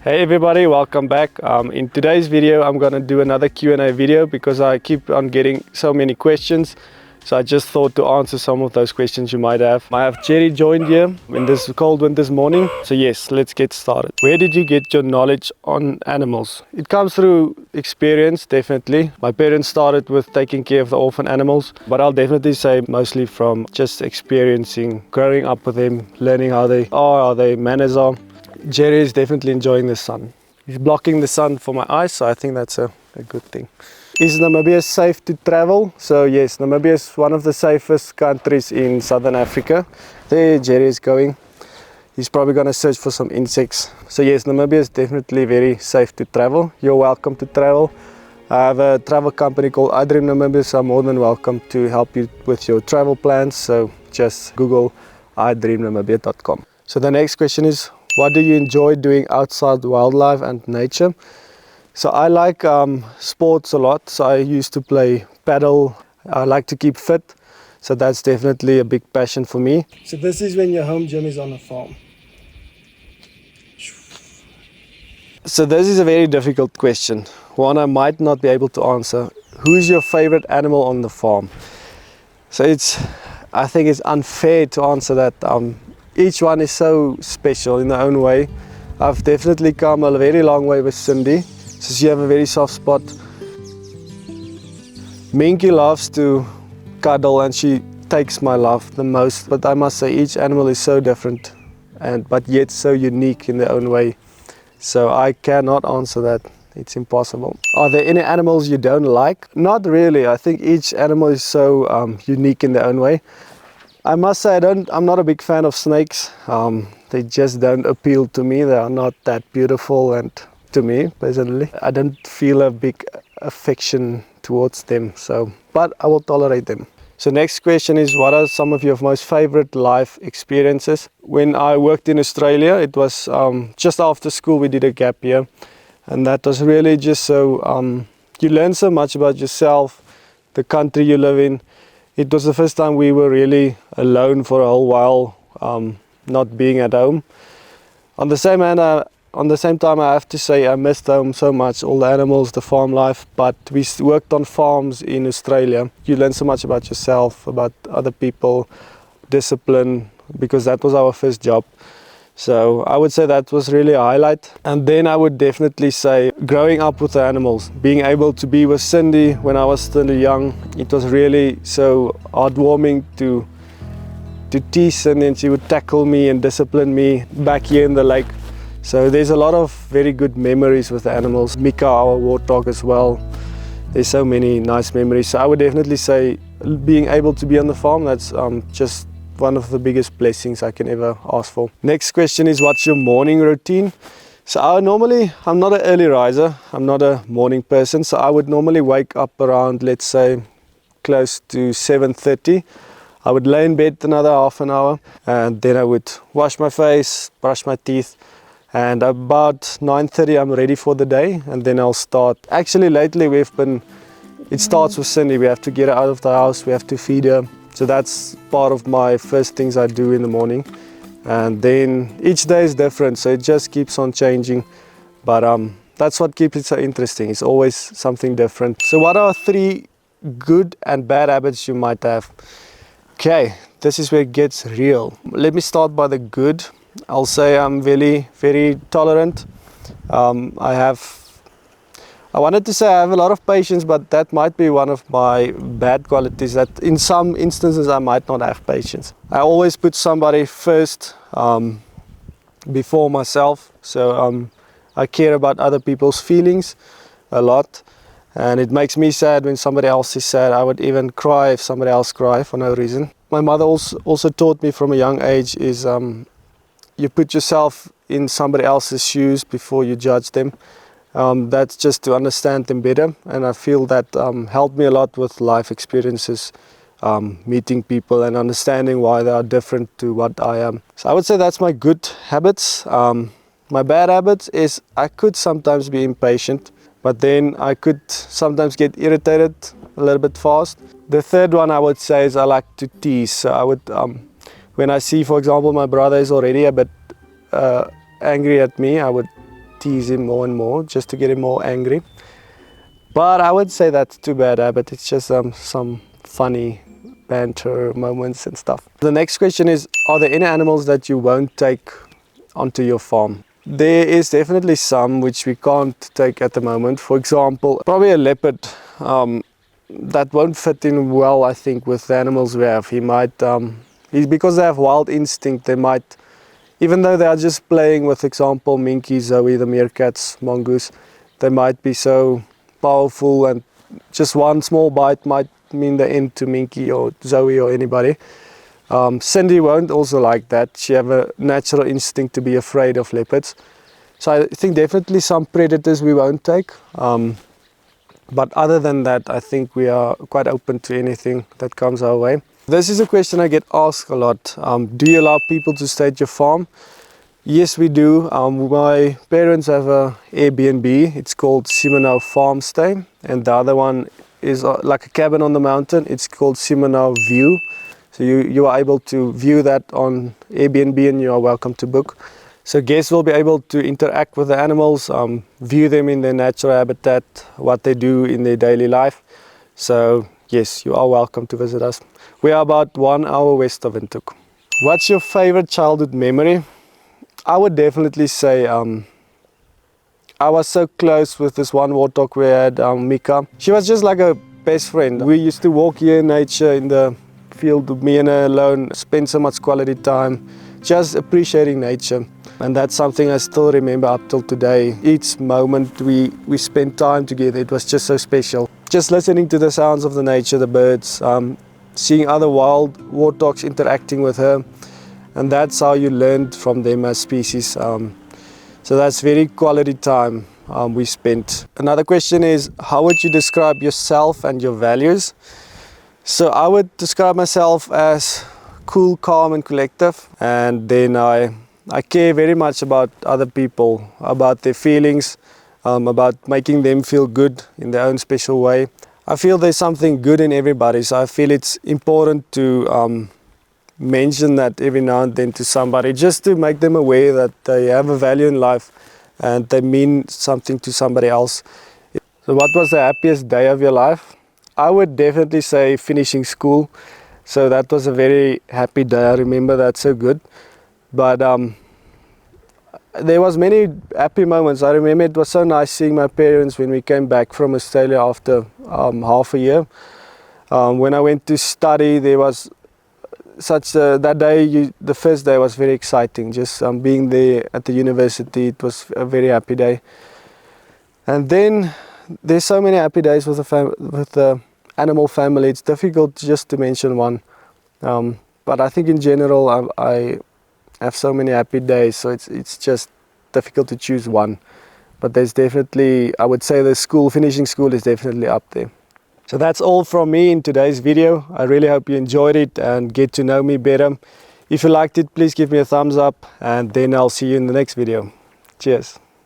Hey everybody, welcome back. In today's video I'm gonna do another Q&A video because I keep on getting so many questions. So I just thought to answer some of those questions you might have. I have Jerry joined here in this cold winter's morning. So yes, let's get started. Where did you get your knowledge on animals? It comes through experience, definitely. My parents started with taking care of the orphan animals, but I'll definitely say mostly from just experiencing, growing up with them, learning how they are, how their manners are. Jerry is definitely enjoying the sun. He's blocking the sun for my eyes, so I think that's a good thing. Is Namibia safe to travel? So yes, Namibia is one of the safest countries in Southern Africa. There Jerry is going. He's probably going to search for some insects. So yes, Namibia is definitely very safe to travel. You're welcome to travel. I have a travel company called iDream Namibia, so I'm more than welcome to help you with your travel plans. So just Google idreamnamibia.com. So the next question is, what do you enjoy doing outside wildlife and nature? So I like sports a lot. So I used to play paddle. I like to keep fit. So that's definitely a big passion for me. So this is when your home gym is on a farm. So this is a very difficult question. One I might not be able to answer. Who's your favorite animal on the farm? So I think it's unfair to answer that. Each one is so special in their own way. I've definitely come a very long way with Cindy, so she have a very soft spot. Minky loves to cuddle and she takes my love the most, but I must say each animal is so different but yet so unique in their own way. So I cannot answer that. It's impossible. Are there any animals you don't like? Not really. I think each animal is so unique in their own way. I must say I'm not a big fan of snakes. They just don't appeal to me. They are not that beautiful, and to me personally, I don't feel a big affection towards them. But I will tolerate them. So next question is, what are some of your most favorite life experiences? When I worked in Australia, it was just after school we did a gap year, and that was really just so you learn so much about yourself, the country you live in. It was the first time we were really alone for a whole while, not being at home. On the same time, I have to say I missed home so much, all the animals, the farm life. But we worked on farms in Australia. You learn so much about yourself, about other people, discipline, because that was our first job. So I would say that was really a highlight. And then I would definitely say growing up with the animals, being able to be with Cindy when I was still young, it was really so heartwarming to tease, and then she would tackle me and discipline me back here in the lake. So there's a lot of very good memories with the animals. Mika, our warthog as well. There's so many nice memories. So I would definitely say being able to be on the farm, that's just one of the biggest blessings I can ever ask for. Next question is, what's your morning routine? So I'm not an early riser. I'm not a morning person. So I would normally wake up around, let's say, close to 7:30. I would lay in bed another half an hour, and then I would wash my face, brush my teeth, and about 9:30 I'm ready for the day, and then I'll start. Actually lately it starts with Cindy. We have to get her out of the house, we have to feed her. So that's part of my first things I do in the morning. And then each day is different, so it just keeps on changing. But that's what keeps it so interesting. It's always something different. So what are 3 good and bad habits you might have? Okay, this is where it gets real. Let me start by the good. I'll say I'm very, very tolerant. I wanted to say I have a lot of patience, but that might be one of my bad qualities, that in some instances I might not have patience. I always put somebody first before myself. So I care about other people's feelings a lot. And it makes me sad when somebody else is sad. I would even cry if somebody else cries for no reason. My mother also taught me from a young age is you put yourself in somebody else's shoes before you judge them. That's just to understand them better, and I feel that helped me a lot with life experiences, meeting people and understanding why they are different to what I am. So I would say that's my good habits. My bad habits is I could sometimes be impatient, but then I could sometimes get irritated a little bit fast. The third one I would say is I like to tease. So I would, when I see, for example, my brother is already a bit angry at me, I would tease him more and more just to get him more angry. But I would say that's too bad habit. It's just some funny banter moments and stuff. The next question is, are there any animals that you won't take onto your farm? There is definitely some which we can't take at the moment. For example, probably a leopard. That won't fit in well, I think, with the animals we have. He might, because they have wild instinct, they might, even though they are just playing with, example, Minky, Zoe, the meerkats, mongoose, they might be so powerful, and just one small bite might mean the end to Minky or Zoe or anybody. Cindy won't also like that. She have a natural instinct to be afraid of leopards. So I think definitely some predators we won't take. But other than that, I think we are quite open to anything that comes our way. This is a question I get asked a lot. Do you allow people to stay at your farm? Yes, we do. My parents have a Airbnb. It's called Simonau Farmstead, and the other one is like a cabin on the mountain. It's called Simonau View. So you are able to view that on Airbnb, and you are welcome to book. So guests will be able to interact with the animals, view them in their natural habitat, what they do in their daily life. So yes, you are welcome to visit us. We are about 1 hour west of Windhoek. What's your favorite childhood memory? I would definitely say I was so close with this one warthog we had, Mika. She was just like a best friend. We used to walk here in nature in the field, me and her alone, spend so much quality time, just appreciating nature. And that's something I still remember up till today. Each moment we spent time together, it was just so special. Just listening to the sounds of the nature, the birds, seeing other wild warthogs interacting with her. And that's how you learned from them as species. So that's very quality time we spent. Another question is, how would you describe yourself and your values? So I would describe myself as cool, calm and collective. And then I care very much about other people, about their feelings, about making them feel good in their own special way. I feel there's something good in everybody, so I feel it's important to mention that every now and then to somebody, just to make them aware that they have a value in life and they mean something to somebody else. So what was the happiest day of your life? I would definitely say finishing school. So that was a very happy day. I remember that so good. But there was many happy moments. I remember it was so nice seeing my parents when we came back from Australia after half a year. When I went to study, there was that day, the first day was very exciting. Just being there at the university, it was a very happy day. And then there's so many happy days with the animal family. It's difficult just to mention one. But I think in general, I have so many happy days, so it's just difficult to choose one. But there's definitely, I would say finishing school is definitely up there. So that's all from me in today's video. I really hope you enjoyed it and get to know me better. If you liked it, please give me a thumbs up, and then I'll see you in the next video. Cheers.